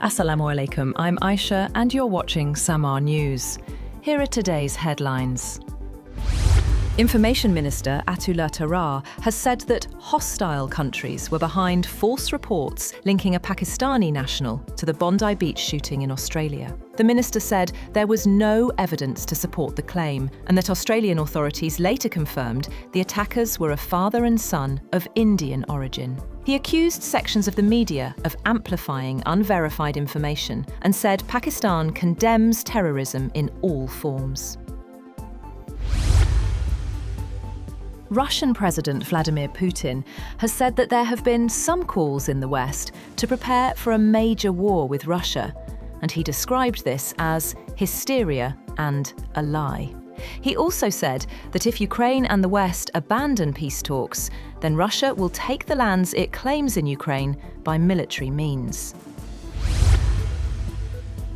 Assalamu alaikum, I'm Aisha and you're watching Samaa News. Here are today's headlines. Information Minister Attaullah Tarar has said that hostile countries were behind false reports linking a Pakistani national to the Bondi Beach shooting in Australia. The minister said there was no evidence to support the claim and that Australian authorities later confirmed the attackers were a father and son of Indian origin. He accused sections of the media of amplifying unverified information and said Pakistan condemns terrorism in all forms. Russian President Vladimir Putin has said that there have been some calls in the West to prepare for a major war with Russia, and he described this as hysteria and a lie. He also said that if Ukraine and the West abandon peace talks, then Russia will take the lands it claims in Ukraine by military means.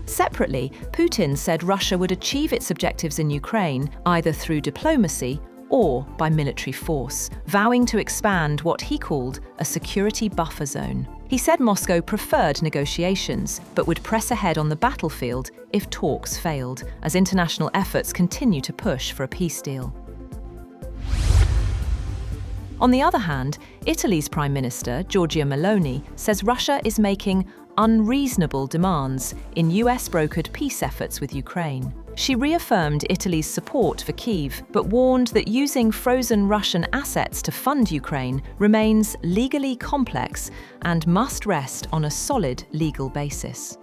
Separately, Putin said Russia would achieve its objectives in Ukraine either through diplomacy or by military force, vowing to expand what he called a security buffer zone. He said Moscow preferred negotiations, but would press ahead on the battlefield if talks failed, as international efforts continue to push for a peace deal. On the other hand, Italy's Prime Minister, Giorgia Meloni, says Russia is making unreasonable demands in US-brokered peace efforts with Ukraine. She reaffirmed Italy's support for Kyiv, but warned that using frozen Russian assets to fund Ukraine remains legally complex and must rest on a solid legal basis.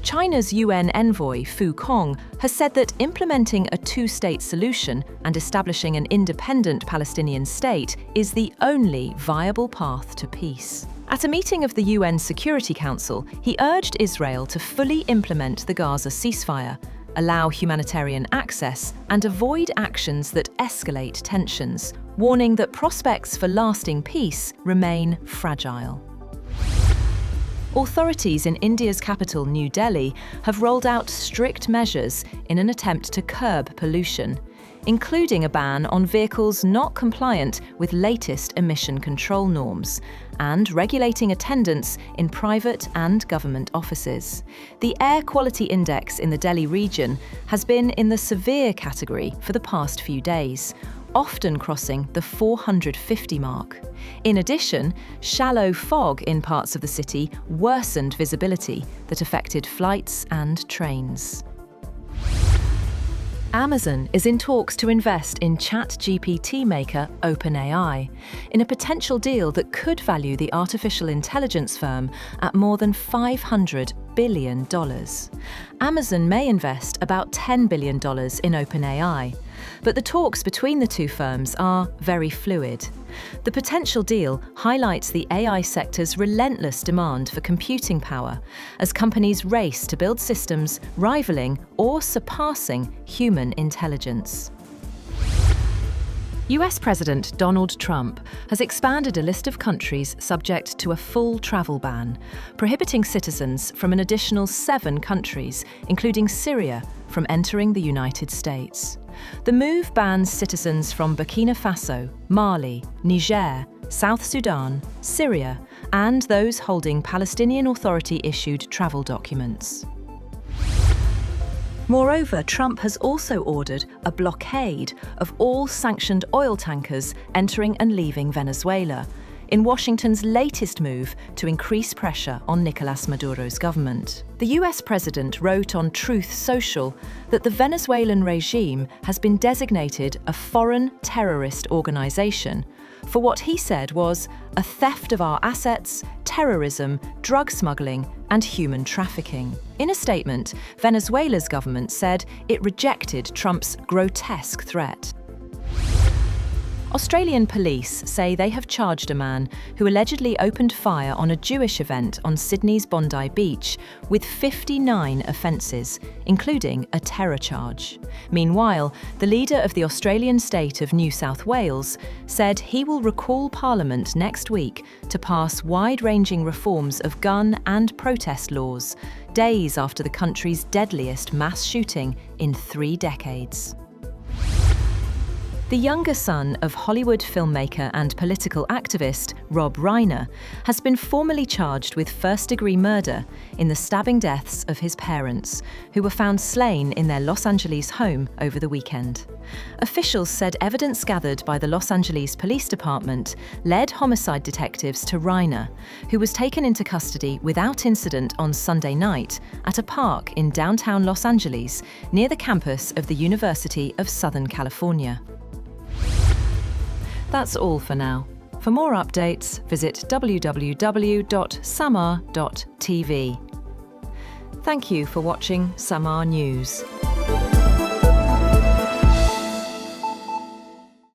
China's UN envoy, Fu Kong, has said that implementing a two-state solution and establishing an independent Palestinian state is the only viable path to peace. At a meeting of the UN Security Council, he urged Israel to fully implement the Gaza ceasefire, allow humanitarian access, and avoid actions that escalate tensions, warning that prospects for lasting peace remain fragile. Authorities in India's capital, New Delhi, have rolled out strict measures in an attempt to curb pollution, including a ban on vehicles not compliant with latest emission control norms and regulating attendance in private and government offices. The air quality index in the Delhi region has been in the severe category for the past few days, often crossing the 450 mark. In addition, shallow fog in parts of the city worsened visibility that affected flights and trains. Amazon is in talks to invest in ChatGPT maker OpenAI, in a potential deal that could value the artificial intelligence firm at more than $500 billion. Amazon may invest about $10 billion in OpenAI, but the talks between the two firms are very fluid. The potential deal highlights the AI sector's relentless demand for computing power as companies race to build systems rivaling or surpassing human intelligence. US President Donald Trump has expanded a list of countries subject to a full travel ban, prohibiting citizens from an additional 7 countries, including Syria, from entering the United States. The move bans citizens from Burkina Faso, Mali, Niger, South Sudan, Syria, and those holding Palestinian Authority-issued travel documents. Moreover, Trump has also ordered a blockade of all sanctioned oil tankers entering and leaving Venezuela, in Washington's latest move to increase pressure on Nicolás Maduro's government. The US president wrote on Truth Social that the Venezuelan regime has been designated a foreign terrorist organization for what he said was a theft of our assets, terrorism, drug smuggling, and human trafficking. In a statement, Venezuela's government said it rejected Trump's grotesque threat. Australian police say they have charged a man who allegedly opened fire on a Jewish event on Sydney's Bondi Beach with 59 offences, including a terror charge. Meanwhile, the leader of the Australian state of New South Wales said he will recall Parliament next week to pass wide-ranging reforms of gun and protest laws, days after the country's deadliest mass shooting in 3 decades. The younger son of Hollywood filmmaker and political activist Rob Reiner has been formally charged with first-degree murder in the stabbing deaths of his parents, who were found slain in their Los Angeles home over the weekend. Officials said evidence gathered by the Los Angeles Police Department led homicide detectives to Reiner, who was taken into custody without incident on Sunday night at a park in downtown Los Angeles near the campus of the University of Southern California. That's all for now. For more updates, visit www.samaa.tv. Thank you for watching Samaa News.